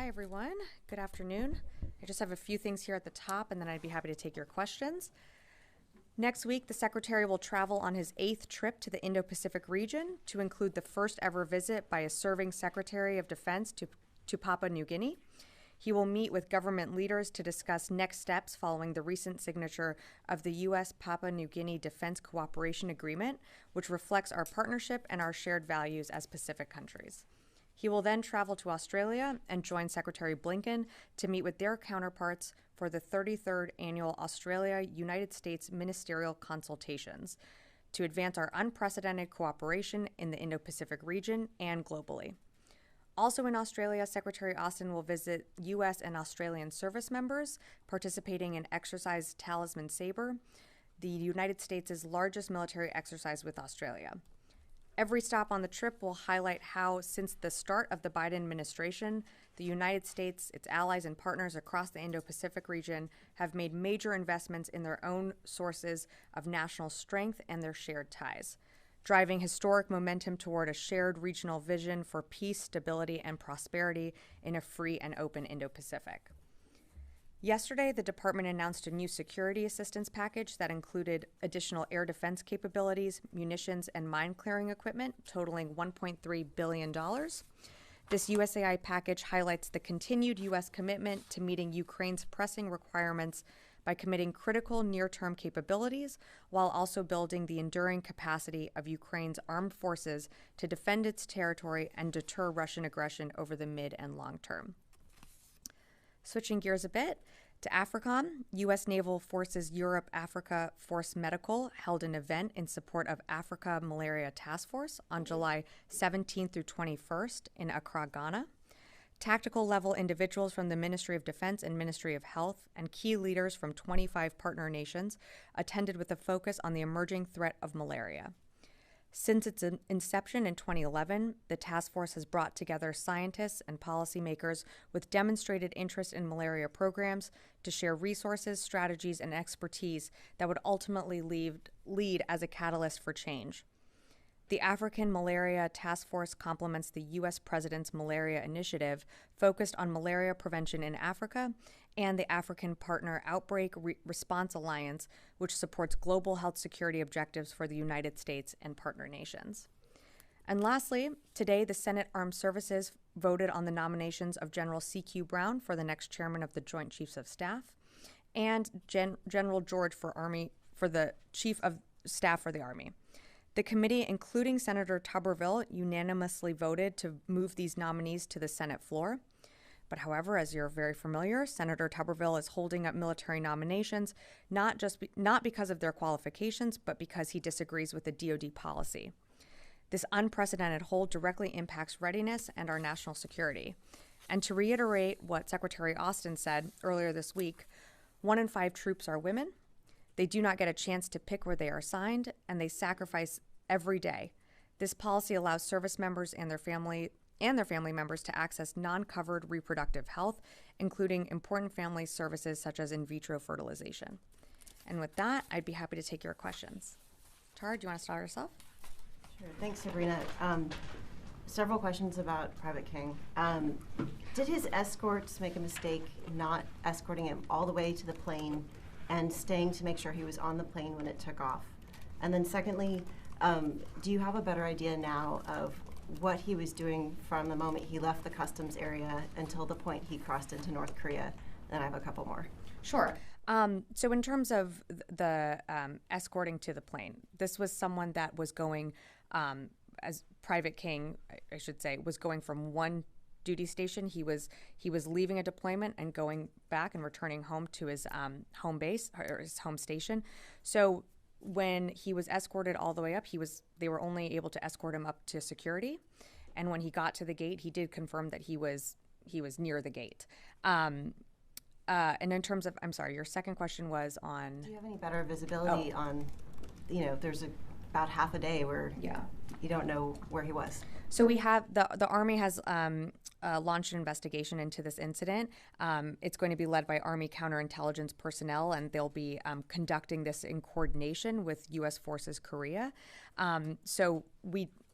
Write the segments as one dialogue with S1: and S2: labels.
S1: Hi, everyone. Good afternoon. I just have a few things here at the top, and then I'd be happy to take your questions. Next week, the Secretary will travel on his 8th trip to the Indo-Pacific region to include the first ever visit by a serving Secretary of Defense to Papua New Guinea. He will meet with government leaders to discuss next steps following the recent signature of the U.S.-Papua New Guinea Defense Cooperation Agreement, which reflects our partnership and our shared values as Pacific countries. He will then travel to Australia and join Secretary Blinken to meet with their counterparts for the 33rd Annual Australia-United States Ministerial Consultations to advance our unprecedented cooperation in the Indo-Pacific region and globally. Also in Australia, Secretary Austin will visit U.S. and Australian service members participating in Exercise Talisman Sabre, the United States' largest military exercise with Australia. Every stop on the trip will highlight how, since the start of the Biden administration, the United States, its allies, and partners across the Indo-Pacific region have made major investments in their own sources of national strength and their shared ties, driving historic momentum toward a shared regional vision for peace, stability, and prosperity in a free and open Indo-Pacific. Yesterday, the department announced a new security assistance package that included additional air defense capabilities, munitions, and mine clearing equipment totaling $1.3 billion. This USAI package highlights the continued U.S. commitment to meeting Ukraine's pressing requirements by committing critical near-term capabilities while also building the enduring capacity of Ukraine's armed forces to defend its territory and deter Russian aggression over the mid and long term. Switching gears a bit to AFRICOM, U.S. Naval Forces Europe-Africa Force Medical held an event in support of Africa Malaria Task Force on July 17th through 21st in Accra, Ghana. Tactical level individuals from the Ministry of Defense and Ministry of Health and key leaders from 25 partner nations attended with a focus on the emerging threat of malaria. Since its inception in 2011, the task force has brought together scientists and policymakers with demonstrated interest in malaria programs to share resources, strategies, and expertise that would ultimately lead as a catalyst for change. The African Malaria Task Force complements the U.S. President's Malaria Initiative focused on malaria prevention in Africa and the African Partner Outbreak Response Alliance, which supports global health security objectives for the United States and partner nations. And lastly, today the Senate Armed Services voted on the nominations of General C.Q. Brown for the next chairman of the Joint Chiefs of Staff and General George for the Chief of Staff for the Army. The committee, including Senator Tuberville, unanimously voted to move these nominees to the Senate floor. But however, as you're very familiar, Senator Tuberville is holding up military nominations not because of their qualifications, but because he disagrees with the DoD policy. This unprecedented hold directly impacts readiness and our national security. And to reiterate what Secretary Austin said earlier this week, 1 in 5 troops are women. They do not get a chance to pick where they are assigned, and they sacrifice every day. This policy allows service members and their family members to access non-covered reproductive health, including important family services such as in vitro fertilization. And with that, I'd be happy to take your questions. Tara, do you want to start us off?
S2: Sure. Thanks, Sabrina. Several questions about Private King. Did his escorts make a mistake not escorting him all the way to the plane and staying to make sure he was on the plane when it took off? And then secondly, do you have a better idea now of what he was doing from the moment he left the customs area until the point he crossed into North Korea? Then I have a couple more.
S1: Sure. So in terms of the escorting to the plane, this was someone that was going, as Private King, I should say, was going from one duty station. He was leaving a deployment and going back and returning home to his home base or his home station. So when he was escorted all the way up, they were only able to escort him up to security. And when he got to the gate, he did confirm that he was near the gate. And in terms of, I'm sorry, your second question was on.
S2: Do you have any better visibility on, there's about half a day where you don't know where he was?
S1: So we have the Army has launched an investigation into this incident. It's going to be led by Army counterintelligence personnel, and they'll be conducting this in coordination with U.S. Forces Korea. So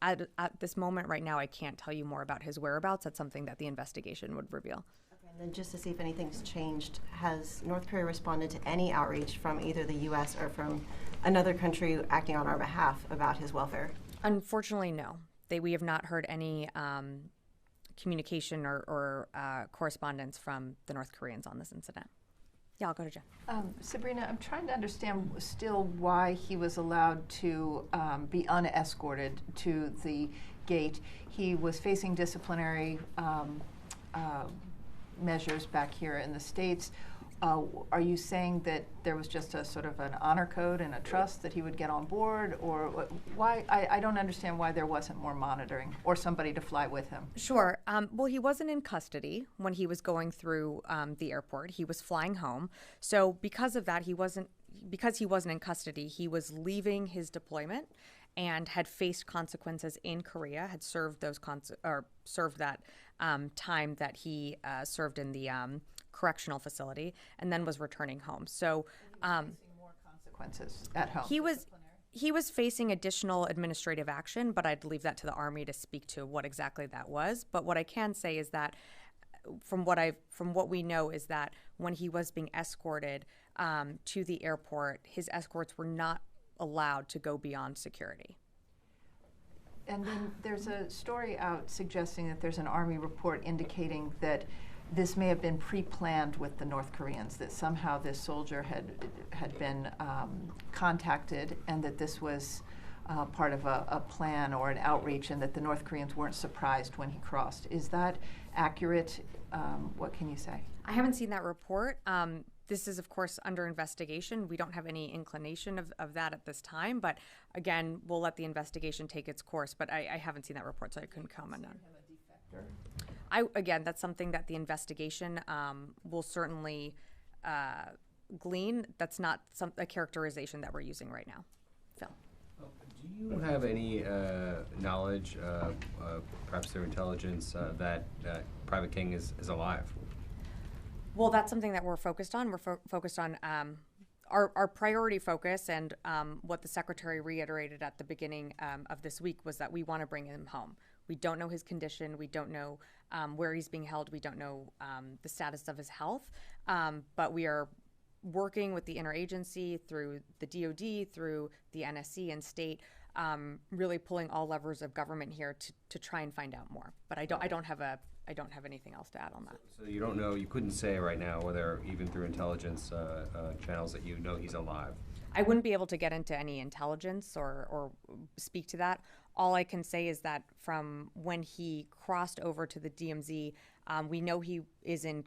S1: at this moment right now, I can't tell you more about his whereabouts. That's something that the investigation would reveal.
S2: Okay, and then just to see if anything's changed, has North Korea responded to any outreach from either the U.S. or from another country acting on our behalf about his welfare?
S1: Unfortunately, no. We have not heard any communication or correspondence from the North Koreans on this incident. Yeah, I'll go to Jen.
S3: Sabrina, I'm trying to understand still why he was allowed to be unescorted to the gate. He was facing disciplinary measures back here in the States. Are you saying that there was just a sort of an honor code and a trust that he would get on board? Or why? I don't understand why there wasn't more monitoring or somebody to fly with him.
S1: Sure. Well, he wasn't in custody when he was going through the airport. He was flying home. So because of that, because he wasn't in custody, he was leaving his deployment and had faced consequences in Korea, had served those served that time that he served in the correctional facility, and then was returning home. So
S3: facing more consequences at home.
S1: He was facing additional administrative action, but I'd leave that to the Army to speak to what exactly that was. But what I can say is that from what we know is that when he was being escorted to the airport, his escorts were not allowed to go beyond security.
S3: And then there's a story out suggesting that there's an Army report indicating that this may have been pre-planned with the North Koreans, that somehow this soldier had been contacted, and that this was part of a plan or an outreach, and that the North Koreans weren't surprised when he crossed. Is that accurate? What can you say?
S1: I haven't seen that report. This is, of course, under investigation. We don't have any inclination of that at this time. But again, we'll let the investigation take its course. But I haven't seen that report, so I couldn't comment on. Again, that's something that the investigation will certainly glean. That's not a characterization that we're using right now. Phil.
S4: Do you have any knowledge, perhaps through intelligence, that Private King is alive?
S1: Well, that's something that we're focused on. We're focused on our priority focus, and what the Secretary reiterated at the beginning of this week was that we want to bring him home. We don't know his condition. We don't know where he's being held. We don't know the status of his health. But we are working with the interagency through the DOD, through the NSC and state, really pulling all levers of government here to try and find out more. But I don't have anything else to add on that.
S4: So you don't know, you couldn't say right now whether even through intelligence channels that you know he's alive?
S1: I wouldn't be able to get into any intelligence or speak to that. All I can say is that from when he crossed over to the DMZ, we know he is in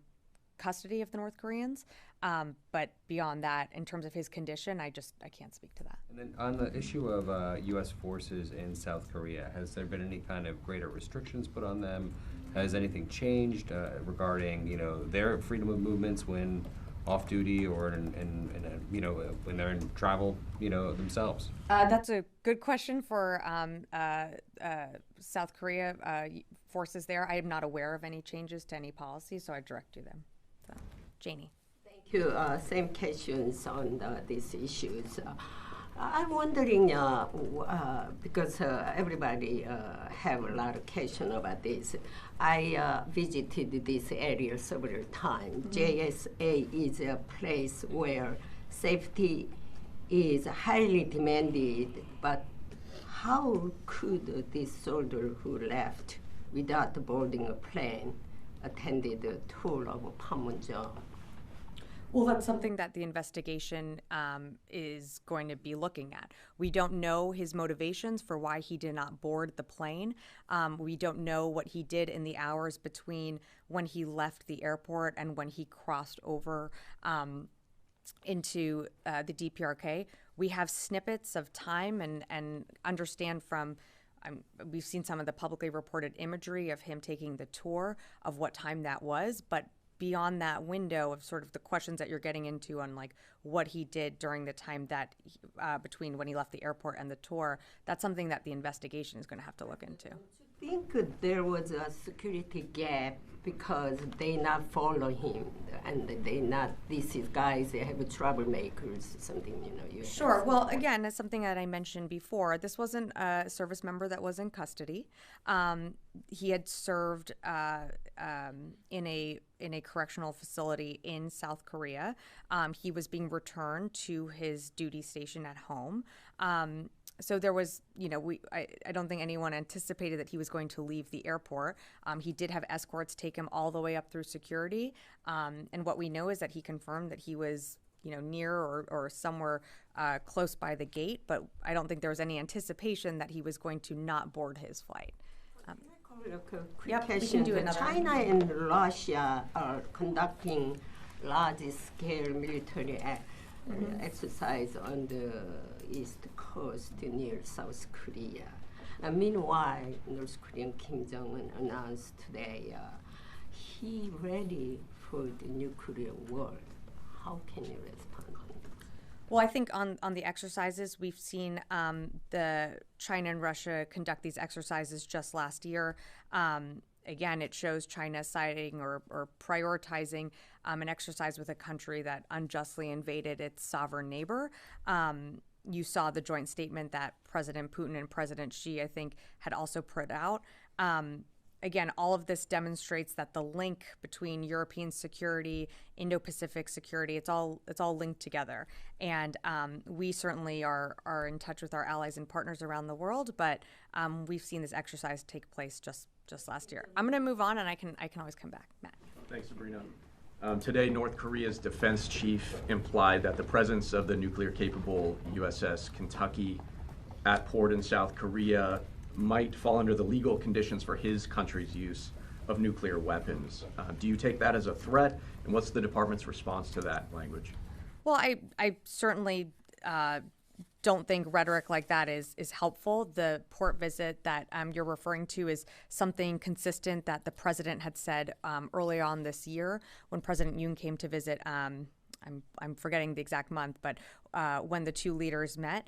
S1: custody of the North Koreans. But beyond that, in terms of his condition, I can't speak to that.
S4: And then on the issue of U.S. forces in South Korea, has there been any kind of greater restrictions put on them? Has anything changed regarding, their freedom of movements when off duty or when they're in travel, themselves?
S1: That's a good question for South Korea forces there. I am not aware of any changes to any policy, so I direct you them. So, Janie.
S5: Thank you. Same questions on these issues. I'm wondering, because everybody have a lot of questions about this. I visited this area several times. JSA is a place where safety is highly demanded, but how could this soldier who left without boarding a plane attended the tour of Panmunjom?
S1: Well, that's something that the investigation is going to be looking at. We don't know his motivations for why he did not board the plane. We don't know what he did in the hours between when he left the airport and when he crossed over into the DPRK. We have snippets of time and understand from we've seen some of the publicly reported imagery of him taking the tour of what time that was, but beyond that window of sort of the questions that you're getting into on like what he did during the time that between when he left the airport and the tour, that's something that the investigation is going to have to look into.
S5: think there was a security gap because they not follow him and they not, these guys, they have troublemakers, something, you
S1: Sure. Well, again, it's something that I mentioned before. This wasn't a service member that was in custody. He had served in a correctional facility in South Korea. He was being returned to his duty station at home. So there was, I don't think anyone anticipated that he was going to leave the airport. He did have escorts take him all the way up through security. And what we know is that he confirmed that he was, near or somewhere close by the gate. But I don't think there was any anticipation that he was going to not board his flight.
S5: Yep,
S1: we can do another.
S5: China and Russia are conducting large-scale military exercise on the east coast near South Korea. Meanwhile, North Korean Kim Jong-un announced today he ready for the nuclear war. How can you respond on this?
S1: Well, I think on the exercises, we've seen the China and Russia conduct these exercises just last year. Again, it shows China siding or prioritizing an exercise with a country that unjustly invaded its sovereign neighbor. You saw the joint statement that President Putin and President Xi, I think, had also put out. Again, all of this demonstrates that the link between European security, Indo-Pacific security, it's all linked together. And we certainly are in touch with our allies and partners around the world, but we've seen this exercise take place just last year. I'm going to move on, and I can always come back. Matt.
S6: Thanks, Sabrina. Today, North Korea's defense chief implied that the presence of the nuclear-capable USS Kentucky at port in South Korea might fall under the legal conditions for his country's use of nuclear weapons. Do you take that as a threat, and what's the department's response to that language?
S1: Well, I certainly don't think rhetoric like that is helpful. The port visit that you're referring to is something consistent that the president had said early on this year when President Yoon came to visit. I'm forgetting the exact month, but when the two leaders met.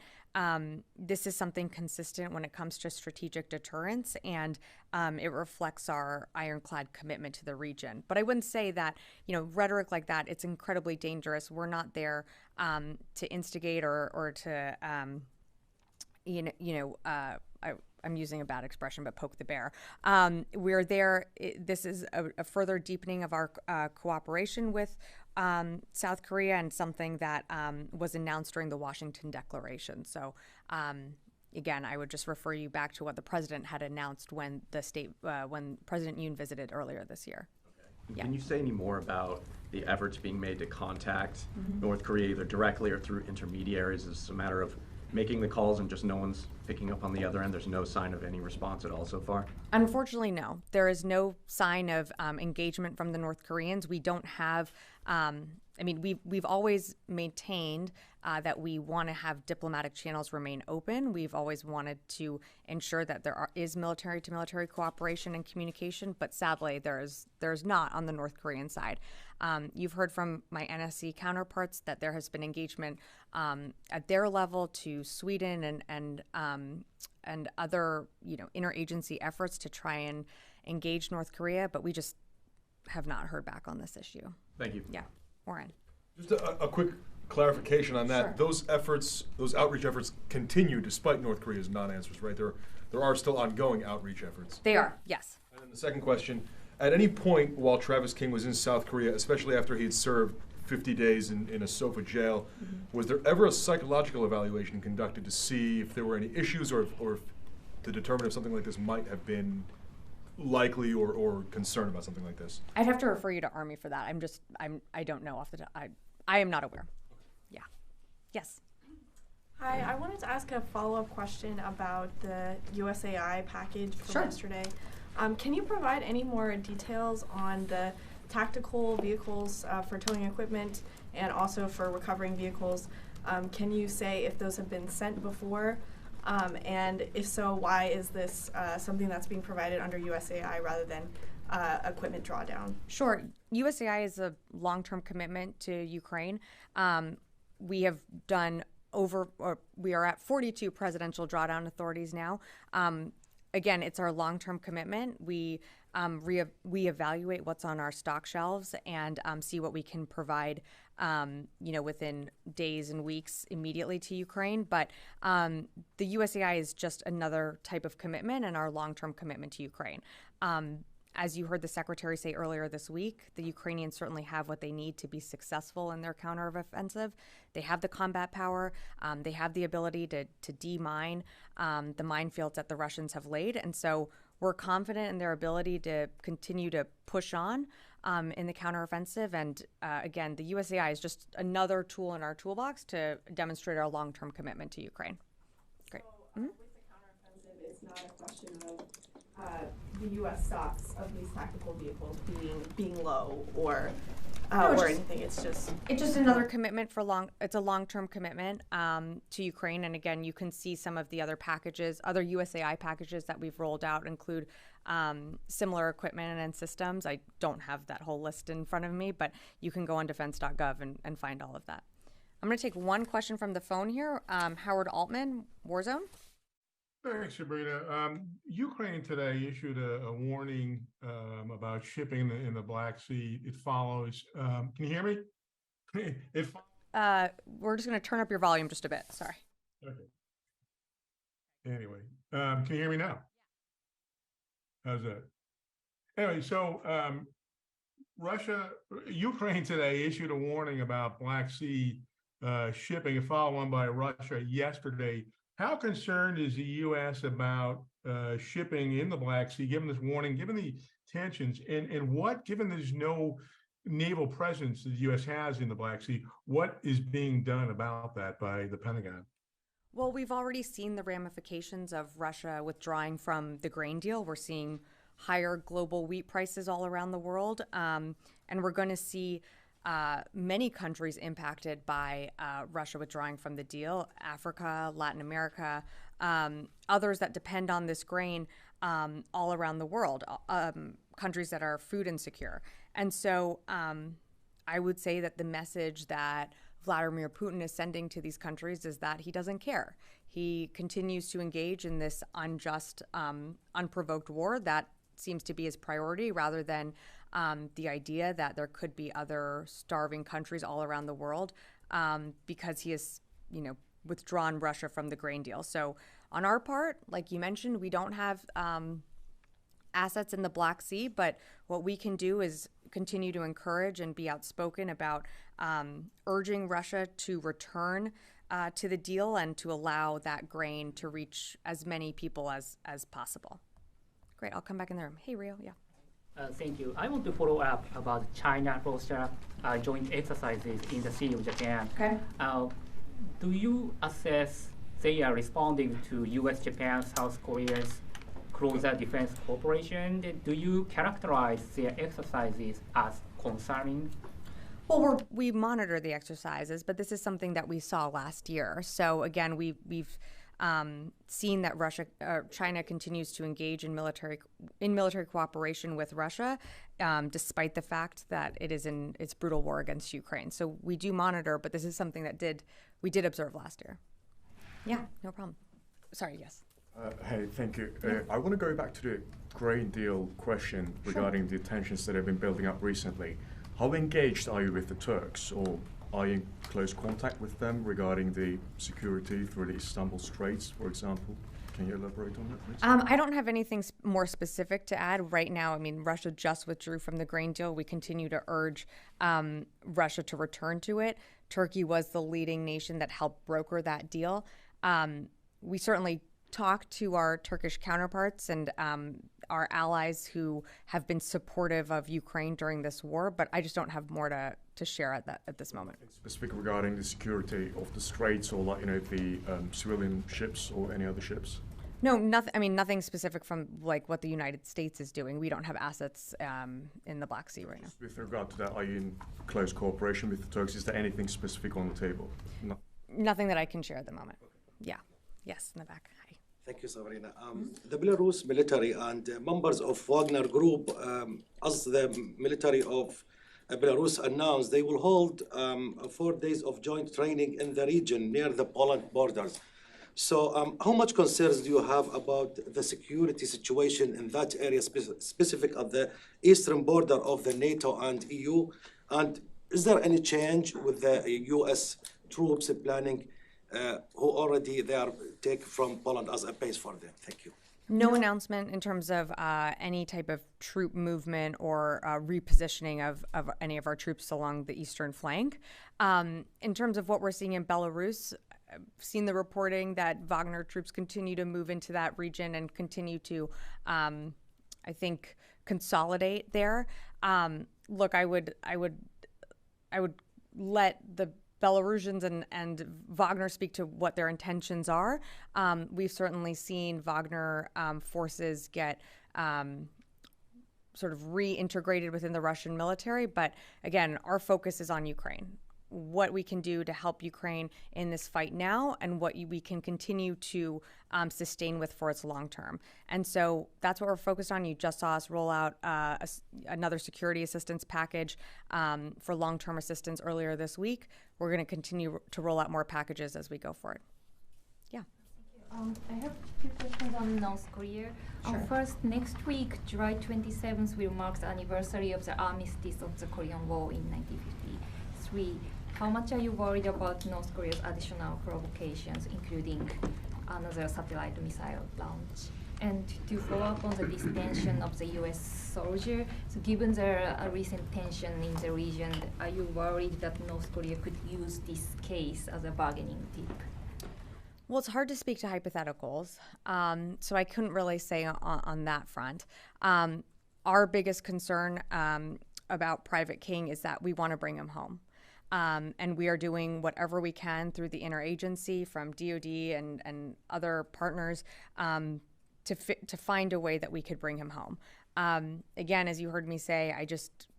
S1: This is something consistent when it comes to strategic deterrence, and it reflects our ironclad commitment to the region. But I wouldn't say that, rhetoric like that, it's incredibly dangerous. We're not there to instigate or to, I'm using a bad expression, but poke the bear. We're there. This is a further deepening of our cooperation with South Korea, and something that was announced during the Washington Declaration. So, again, I would just refer you back to what the president had announced when when President Yoon visited earlier this year.
S6: Okay. Can you say any more about the efforts being made to contact North Korea, either directly or through intermediaries? Is it a matter of making the calls and just no one's picking up on the other end? There's no sign of any response at all so far?
S1: Unfortunately, no. There is no sign of engagement from the North Koreans. We don't have, we've always maintained that we want to have diplomatic channels remain open. We've always wanted to ensure that there is military-to-military cooperation and communication, but sadly, there's not on the North Korean side. You've heard from my NSC counterparts that there has been engagement at their level to Sweden and other interagency efforts to try and engage North Korea, but we just have not heard back on this issue.
S6: Thank you.
S1: Yeah, Warren.
S7: Just a quick clarification on that.
S1: Sure.
S7: Those outreach efforts continue despite North Korea's non-answers, right? There are still ongoing outreach efforts.
S1: They are, yes.
S7: And then the second question, at any point while Travis King was in South Korea, especially after he had served 50 days in a SOFA jail, was there ever a psychological evaluation conducted to see if there were any issues or to determine if something like this might have been likely or concerned about something like this?
S1: I'd have to refer you to Army for that. I don't know off the top. I am not aware. Yeah. Yes.
S8: Hi, I wanted to ask a follow-up question about the USAI package from
S1: Sure.
S8: yesterday. Can you provide any more details on the tactical vehicles for towing equipment and also for recovering vehicles? Can you say if those have been sent before? And if so, why is this something that's being provided under USAI rather than equipment drawdown?
S1: Sure. USAI is a long-term commitment to Ukraine. We have done we are at 42 presidential drawdown authorities now. again, it's our long-term commitment. We evaluate what's on our stock shelves and see what we can provide, within days and weeks immediately to Ukraine. But the USAI is just another type of commitment and our long-term commitment to Ukraine. As you heard the secretary say earlier this week, the Ukrainians certainly have what they need to be successful in their counteroffensive. They have the combat power. They have the ability to demine the minefields that the Russians have laid. And so we're confident in their ability to continue to push on in the counteroffensive. And again, the USAI is just another tool in our toolbox to demonstrate our long-term commitment to Ukraine. Great.
S8: So with the counteroffensive, it's not a question of the U.S. stocks of these tactical vehicles being low or anything. It's just
S1: another commitment it's a long-term commitment to Ukraine. And again, you can see some of the other packages, other USAI packages that we've rolled out include similar equipment and systems. I don't have that whole list in front of me, but you can go on defense.gov and find all of that. I'm going to take one question from the phone here. Howard Altman, Warzone.
S9: Thanks, Sabrina. Ukraine today issued a warning about shipping in the Black Sea. It follows. Can you hear me?
S1: We're just going to turn up your volume just a bit. Sorry.
S9: Okay. Anyway, can you hear me now? How's that? Anyway, so Ukraine today issued a warning about Black Sea shipping, a follow-on by Russia yesterday. How concerned is the U.S. about shipping in the Black Sea, given this warning, given the tensions, and given there's no naval presence that the U.S. has in the Black Sea, what is being done about that by the Pentagon?
S1: Well, we've already seen the ramifications of Russia withdrawing from the grain deal. We're seeing higher global wheat prices all around the world, and we're going to see many countries impacted by Russia withdrawing from the deal, Africa, Latin America, others that depend on this grain all around the world, countries that are food insecure. And so I would say that the message that Vladimir Putin is sending to these countries is that he doesn't care. He continues to engage in this unjust, unprovoked war that seems to be his priority rather than the idea that there could be other starving countries all around the world because he has, withdrawn Russia from the grain deal. So on our part, like you mentioned, we don't have assets in the Black Sea, but what we can do is continue to encourage and be outspoken about urging Russia to return to the deal and to allow that grain to reach as many people as possible. Great, I'll come back in the room. Hey, Rio, yeah.
S10: Thank you. I want to follow up about China-Russia joint exercises in the Sea of Japan.
S1: Okay.
S10: Do you assess they are responding to U.S., Japan, South Korea's closer defense cooperation? Do you characterize their exercises as concerning?
S1: Well, we monitor the exercises, but this is something that we saw last year. So again, we've seen that China continues to engage in military cooperation with Russia, despite the fact that it is in its brutal war against Ukraine. So we do monitor, but this is something that we did observe last year. Yeah, no problem. Sorry, yes.
S11: Hey, thank you. I want to go back to the grain deal question regarding the tensions that have been building up recently. How engaged are you with the Turks, or are you in close contact with them regarding the security through the Istanbul Straits, for example? Can you elaborate on that, please?
S1: I don't have anything more specific to add right now. I mean, Russia just withdrew from the grain deal. We continue to urge Russia to return to it. Turkey was the leading nation that helped broker that deal. We certainly talk to our Turkish counterparts and our allies who have been supportive of Ukraine during this war, but I just don't have more to share at this moment.
S11: Specific regarding the security of the straits, or the civilian ships or any other ships?
S1: No, nothing. I mean, nothing specific from like what the United States is doing. We don't have assets in the Black Sea right now.
S11: With regard to that, are you in close cooperation with the Turks? Is there anything specific on the table? No.
S1: Nothing that I can share at the moment. Yeah. Yes, in the back. Hi.
S12: Thank you, Sabrina. The Belarus military and members of Wagner Group, as the military of Belarus announced, they will hold 4 days of joint training in the region near the Poland borders. So how much concerns do you have about the security situation in that area, specific at the eastern border of the NATO and EU? And is there any change with the U.S. troops planning who already they are taken from Poland as a base for them? Thank you.
S1: No announcement in terms of any type of troop movement or repositioning of any of our troops along the eastern flank. In terms of what we're seeing in Belarus, I've seen the reporting that Wagner troops continue to move into that region and continue to, I think, consolidate there. Look, I would let the Belarusians and Wagner speak to what their intentions are. We've certainly seen Wagner forces get sort of reintegrated within the Russian military, but again, our focus is on Ukraine. What we can do to help Ukraine in this fight now and what we can continue to sustain with for its long term. And so that's what we're focused on. You just saw us roll out another security assistance package for long-term assistance earlier this week. We're going to continue to roll out more packages as we go forward. Yeah.
S13: I have two questions on North Korea.
S1: Sure.
S13: First, next week, July 27th, will mark the anniversary of the armistice of the Korean War in 1953. How much are you worried about North Korea's additional provocations, including another satellite missile launch? And to follow up on the distension of the U.S. soldier, so given the recent tension in the region, are you worried that North Korea could use this case as a bargaining tip?
S1: Well, it's hard to speak to hypotheticals, so I couldn't really say on that front. Our biggest concern about Private King is that we want to bring him home. And we are doing whatever we can through the interagency from DOD and other partners to find a way that we could bring him home. Again, as you heard me say,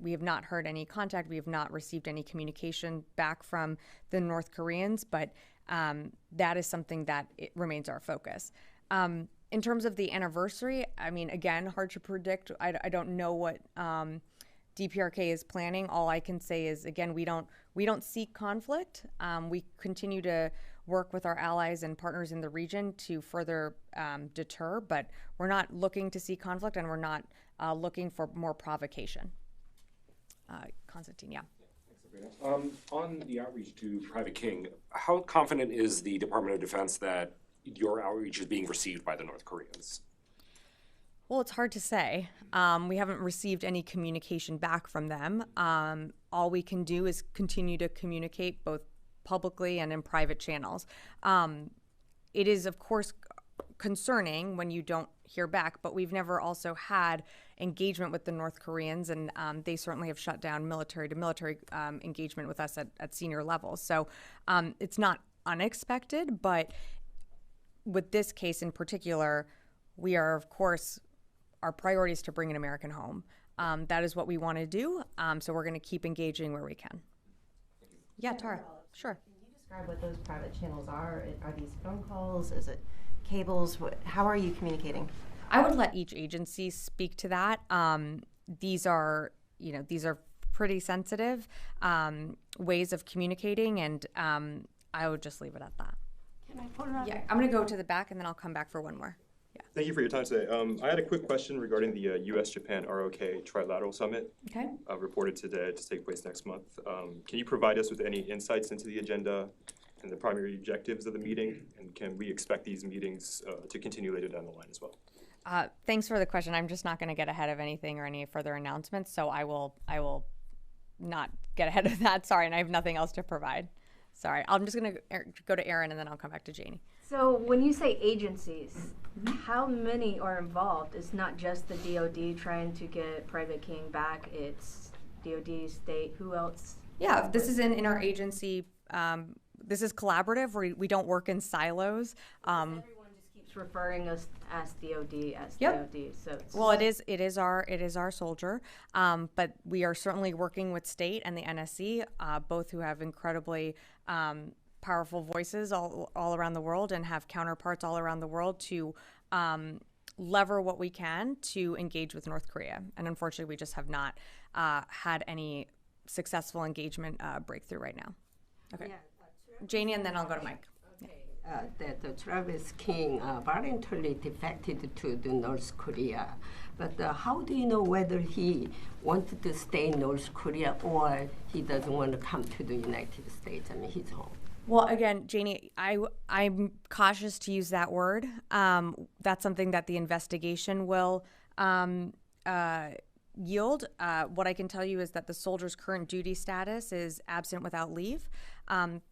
S1: we have not heard any contact. We have not received any communication back from the North Koreans, but that is something that remains our focus. In terms of the anniversary, I mean, again, hard to predict. I don't know what DPRK is planning. All I can say is, again, we don't seek conflict. We continue to work with our allies and partners in the region to further deter, but we're not looking to see conflict, and we're not looking for more provocation. Constantine, yeah.
S14: Thanks, Sabrina. On the outreach to Private King, how confident is the Department of Defense that your outreach is being received by the North Koreans?
S1: Well, it's hard to say. We haven't received any communication back from them. All we can do is continue to communicate both publicly and in private channels. It is, of course, concerning when you don't hear back, but we've never also had engagement with the North Koreans, and they certainly have shut down military-to-military engagement with us at senior levels. So it's not unexpected, but with this case in particular, we are, of course, our priority is to bring an American home. That is what we want to do, so we're going to keep engaging where we can. Yeah, Tara, sure.
S2: Can you describe what those private channels are? Are these phone calls? Is it cables? How are you communicating?
S1: I would let each agency speak to that. These are pretty sensitive ways of communicating, and I would just leave it at that.
S13: Can I put it on?
S1: Yeah, I'm going to go to the back, and then I'll come back for one more.
S15: Thank you for your time today. I had a quick question regarding the U.S.-Japan ROK Trilateral Summit.
S1: Okay.
S15: Reported today to take place next month. Can you provide us with any insights into the agenda and the primary objectives of the meeting? And can we expect these meetings to continue later down the line as well?
S1: Thanks for the question. I'm just not going to get ahead of anything or any further announcements, so I will not get ahead of that. Sorry, and I have nothing else to provide. Sorry. I'm just going to go to Aaron, and then I'll come back to Janie.
S16: So when you say agencies, how many are involved? It's not just the DOD trying to get Private King back. It's DOD, state. Who else?
S1: Yeah, this is in our agency. This is collaborative. We don't work in silos.
S16: Everyone just keeps referring us as DOD, as
S1: Yep.
S16: DOD. So it's
S1: Well, it is our soldier, but we are certainly working with state and the NSC, both who have incredibly powerful voices all around the world and have counterparts all around the world to lever what we can to engage with North Korea. And unfortunately, we just have not had any successful engagement breakthrough right now. Okay.
S16: Yeah,
S1: Janie, and then I'll go to Mike.
S16: Okay.
S5: that Travis King voluntarily defected to the North Korea. But how do you know whether he wanted to stay in North Korea or he doesn't want to come to the United States? I mean, his home.
S1: Well, again, Janie, I'm cautious to use that word. That's something that the investigation will yield. What I can tell you is that the soldier's current duty status is absent without leave.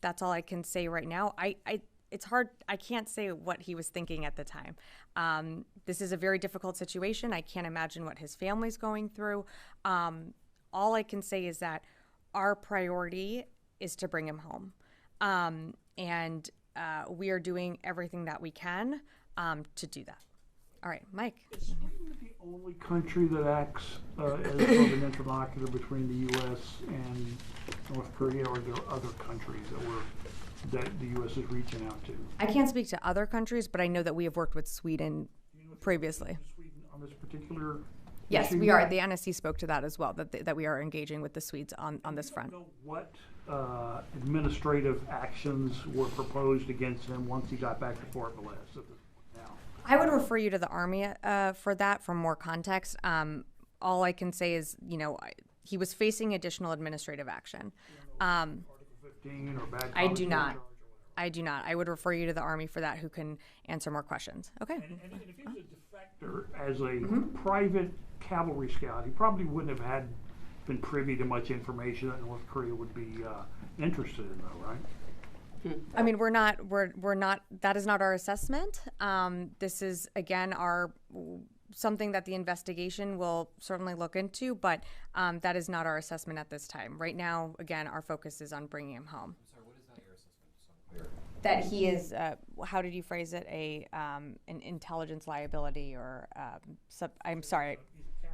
S1: That's all I can say right now. It's hard. I can't say what he was thinking at the time. This is a very difficult situation. I can't imagine what his family's going through. All I can say is that our priority is to bring him home. And we are doing everything that we can to do that. All right, Mike.
S17: Is Sweden the only country that acts as sort of an interlocutor between the U.S. and North Korea, or are there other countries that the U.S. is reaching out to?
S1: I can't speak to other countries, but I know that we have worked with Sweden previously.
S17: Sweden on this particular
S1: Yes,
S17: issue?
S1: we are. The NSC spoke to that as well, that we are engaging with the Swedes on this front.
S17: Do you know what administrative actions were proposed against him once he got back to Fort Bliss at this point now?
S1: I would refer you to the Army for that for more context. All I can say is, he was facing additional administrative action.
S17: Article 15 or bad
S1: I do
S17: conduct
S1: not.
S17: charge or
S1: I do not. I would refer you to the Army for that, who can answer more questions. Okay.
S17: And if he was a defector as a private cavalry scout, he probably wouldn't have been privy to much information that North Korea would be interested in, though, right?
S1: I mean, we're not. That is not our assessment. This is again something that the investigation will certainly look into, but that is not our assessment at this time. Right now, again, our focus is on bringing him home.
S4: Sorry, what is not your assessment?
S1: That he is. How did you phrase it? An intelligence liability, or I'm sorry.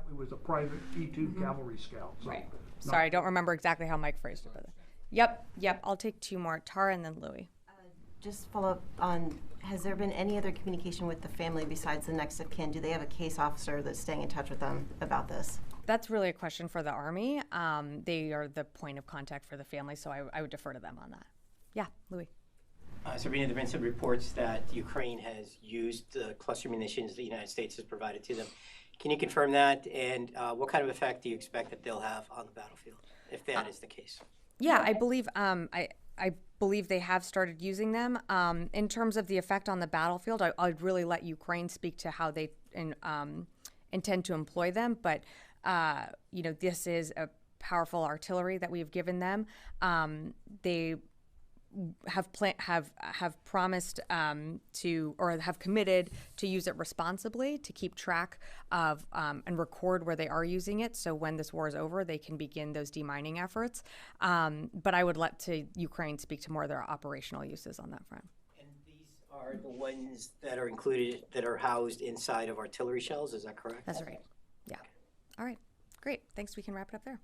S17: He was a private E2 cavalry scout. So
S1: Right. Sorry, I don't remember exactly how Mike phrased it. But Yep. I'll take two more. Tara and then Louie.
S2: Just follow up on, has there been any other communication with the family besides the next of kin? Do they have a case officer that's staying in touch with them about this?
S1: That's really a question for the Army. They are the point of contact for the family, so I would defer to them on that. Yeah, Louie.
S18: Sabrina, there have been some reports that Ukraine has used the cluster munitions the United States has provided to them. Can you confirm that? And what kind of effect do you expect that they'll have on the battlefield, if that is the case?
S1: Yeah, I believe I believe they have started using them. In terms of the effect on the battlefield, I'd really let Ukraine speak to how they intend to employ them. But this is a powerful artillery that we've given them. They have promised to, or have committed to use it responsibly, to keep track of and record where they are using it, so when this war is over, they can begin those demining efforts. But I would let Ukraine speak to more of their operational uses on that front.
S18: And these are the ones that are included, that are housed inside of artillery shells, is that correct?
S1: That's right. Yeah. All right. Great. Thanks. We can wrap it up there.